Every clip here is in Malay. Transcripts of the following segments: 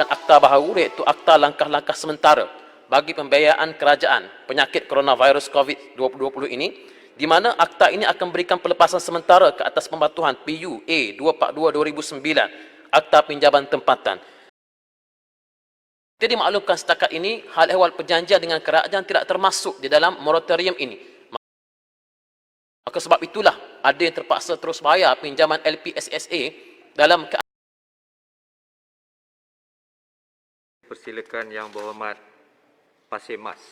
akta baharu iaitu Akta Langkah-Langkah Sementara bagi Pembiayaan Kerajaan Penyakit Coronavirus COVID-20 ini, di mana akta ini akan memberikan pelepasan sementara ke atas pembatuhan PU A 242/2009, Akta Pinjaman Tempatan. Kita dimaklumkan setakat ini, hal ehwal perjanjian dengan kerajaan tidak termasuk di dalam moratorium ini. Maka sebab itulah ada yang terpaksa terus bayar pinjaman LPSSA dalam keadaan. Persilakan Yang Berhormat Pasir Mas.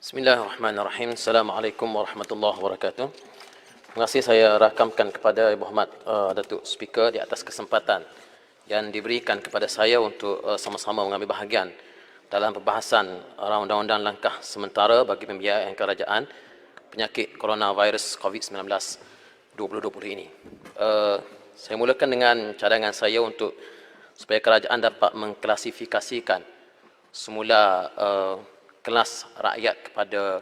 Bismillahirrahmanirrahim. Assalamualaikum warahmatullahi wabarakatuh. Terima kasih saya rakamkan kepada Ibu Hormat Datuk Speaker di atas kesempatan yang diberikan kepada saya untuk sama-sama mengambil bahagian dalam perbahasan undang-undang langkah sementara bagi pembiayaan kerajaan penyakit coronavirus COVID-19 2020 ini. Saya mulakan dengan cadangan saya untuk supaya kerajaan dapat mengklasifikasikan semula kelas rakyat kepada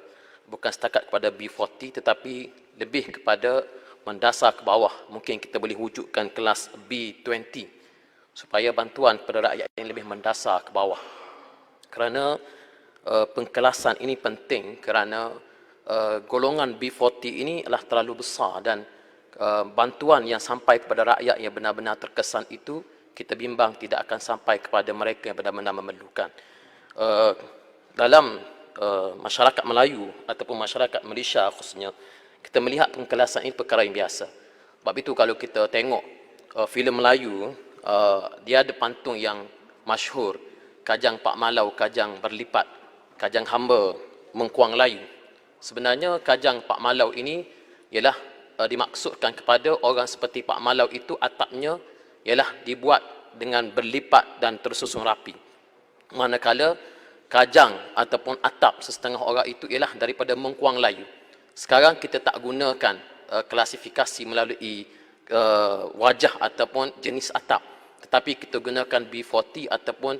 bukan setakat kepada B40 tetapi lebih kepada mendasar ke bawah. Mungkin kita boleh wujudkan kelas B20 supaya bantuan kepada rakyat yang lebih mendasar ke bawah. Kerana pengkelasan ini penting kerana golongan B40 ini adalah terlalu besar dan bantuan yang sampai kepada rakyat yang benar-benar terkesan itu kita bimbang tidak akan sampai kepada mereka yang benar-benar memerlukan. Dalam masyarakat Melayu ataupun masyarakat Malaysia khususnya, kita melihat pengkelasan ini perkara yang biasa. Sebab itu kalau kita tengok filem Melayu, dia ada pantun yang masyhur, Kajang Pak Malau, Kajang berlipat, Kajang hamba mengkuang layu. Sebenarnya Kajang Pak Malau ini ialah dimaksudkan kepada orang seperti Pak Malau itu atapnya ialah dibuat dengan berlipat dan tersusun rapi. Manakala kajang ataupun atap sesetengah orang itu ialah daripada mengkuang layu. Sekarang kita tak gunakan klasifikasi melalui wajah ataupun jenis atap, tetapi kita gunakan B40 ataupun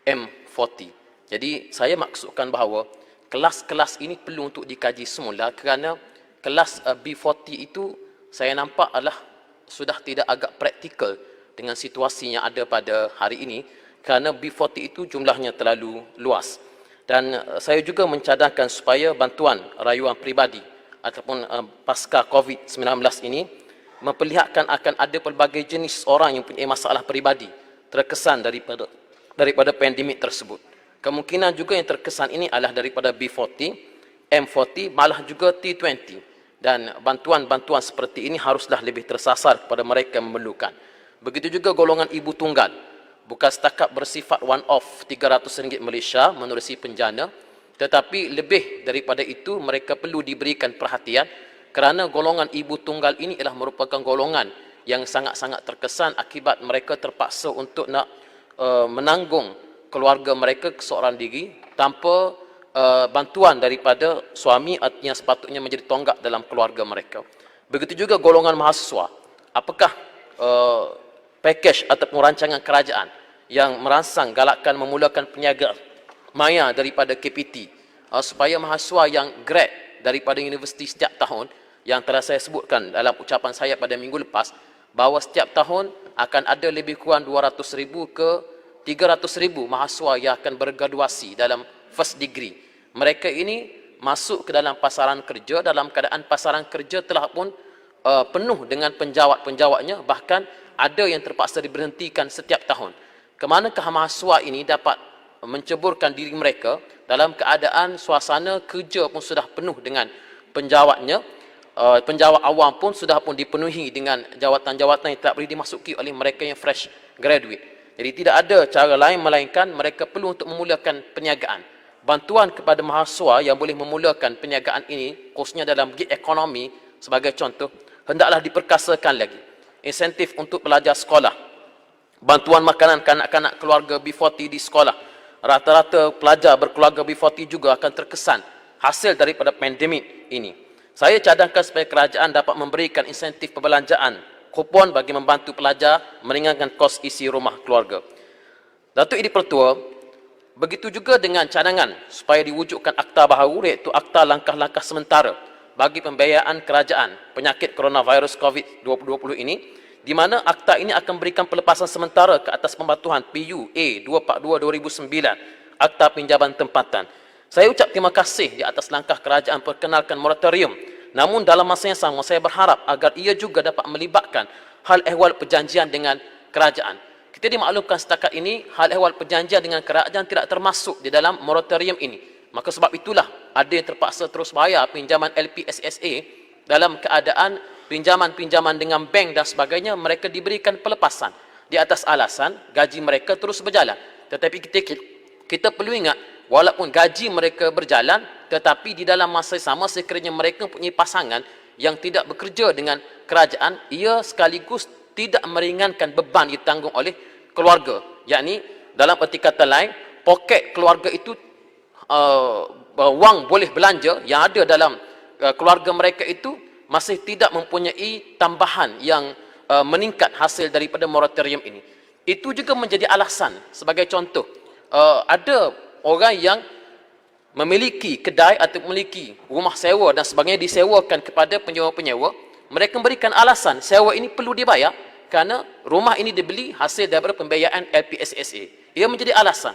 M40. Jadi saya maksudkan bahawa kelas-kelas ini perlu untuk dikaji semula kerana kelas B40 itu saya nampak adalah sudah tidak agak praktikal dengan situasi yang ada pada hari ini kerana B40 itu jumlahnya terlalu luas. Dan saya juga mencadangkan supaya bantuan rayuan peribadi ataupun pasca COVID-19 ini memperlihatkan akan ada pelbagai jenis orang yang punya masalah peribadi terkesan daripada pandemik tersebut. Kemungkinan juga yang terkesan ini adalah daripada B40, M40, malah juga T20. Dan bantuan-bantuan seperti ini haruslah lebih tersasar kepada mereka yang memerlukan. Begitu juga golongan ibu tunggal. Bukan setakat bersifat one-off RM300 Malaysia menerusi penjana, tetapi lebih daripada itu mereka perlu diberikan perhatian kerana golongan ibu tunggal ini adalah merupakan golongan yang sangat-sangat terkesan akibat mereka terpaksa untuk nak menanggung keluarga mereka keseorang diri tanpa bantuan daripada suami yang sepatutnya menjadi tonggak dalam keluarga mereka. Begitu juga golongan mahasiswa. Apakah pakej ataupun rancangan kerajaan yang merangsang galakkan memulakan peniaga maya daripada KPT supaya mahasiswa yang grad daripada universiti setiap tahun, yang telah saya sebutkan dalam ucapan saya pada minggu lepas, bahawa setiap tahun akan ada lebih kurang 200,000 ke 300,000 mahasiswa yang akan bergraduasi dalam first degree. Mereka ini masuk ke dalam pasaran kerja dalam keadaan pasaran kerja telah pun penuh dengan penjawat-penjawatnya, bahkan ada yang terpaksa diberhentikan setiap tahun. Kemanakah mahasiswa ini dapat menceburkan diri mereka dalam keadaan suasana kerja pun sudah penuh dengan penjawatnya, penjawat awam pun sudah pun dipenuhi dengan jawatan-jawatan yang tak boleh dimasuki oleh mereka yang fresh graduate. Jadi tidak ada cara lain melainkan mereka perlu untuk memulakan perniagaan. Bantuan kepada mahasiswa yang boleh memulakan perniagaan ini, khususnya dalam gig ekonomi sebagai contoh, hendaklah diperkasakan lagi. Insentif untuk pelajar sekolah, bantuan makanan kanak-kanak keluarga B40 di sekolah. Rata-rata pelajar berkeluarga B40 juga akan terkesan hasil daripada pandemik ini. Saya cadangkan supaya kerajaan dapat memberikan insentif perbelanjaan, kupon bagi membantu pelajar meringankan kos isi rumah keluarga. Datuk Idi Pertua, begitu juga dengan cadangan supaya diwujudkan akta baharu iaitu Akta Langkah-Langkah Sementara bagi pembiayaan kerajaan penyakit coronavirus COVID-20 ini, di mana akta ini akan memberikan pelepasan sementara ke atas pembatuhan PU A242/2009, Akta Pinjaman Tempatan. Saya ucap terima kasih di atas langkah kerajaan perkenalkan moratorium. Namun dalam masa yang sama, saya berharap agar ia juga dapat melibatkan hal ehwal perjanjian dengan kerajaan. Kita dimaklumkan setakat ini, hal ehwal perjanjian dengan kerajaan tidak termasuk di dalam moratorium ini. Maka sebab itulah ada yang terpaksa terus bayar pinjaman LPSSA dalam keadaan pinjaman-pinjaman dengan bank dan sebagainya, mereka diberikan pelepasan di atas alasan gaji mereka terus berjalan. Tetapi kita perlu ingat, walaupun gaji mereka berjalan, tetapi di dalam masa sama sekiranya mereka mempunyai pasangan yang tidak bekerja dengan kerajaan, ia sekaligus tidak meringankan beban ditanggung oleh keluarga. Yakni dalam erti kata lain, poket keluarga itu wang boleh belanja yang ada dalam keluarga mereka itu masih tidak mempunyai tambahan yang meningkat hasil daripada moratorium ini. Itu juga menjadi alasan. Sebagai contoh, ada orang yang memiliki kedai atau memiliki rumah sewa dan sebagainya disewakan kepada penyewa-penyewa, mereka memberikan alasan sewa ini perlu dibayar kerana rumah ini dibeli hasil daripada pembiayaan LPSSA. Ia menjadi alasan.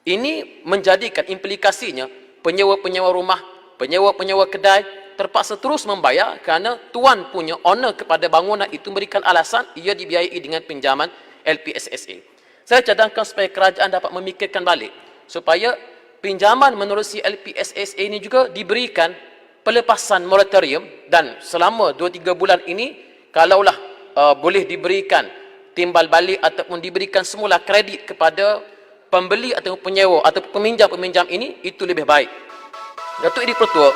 Ini menjadikan implikasinya penyewa-penyewa rumah, penyewa-penyewa kedai terpaksa terus membayar kerana tuan punya owner kepada bangunan itu memberikan alasan ia dibiayai dengan pinjaman LPSSA. Saya cadangkan supaya kerajaan dapat memikirkan balik supaya pinjaman menerusi LPSSA ini juga diberikan pelepasan moratorium, dan selama 2-3 bulan ini kalaulah boleh diberikan timbal balik ataupun diberikan semula kredit kepada pembeli atau penyewa atau peminjam-peminjam ini, itu lebih baik. Datuk Edi Pertua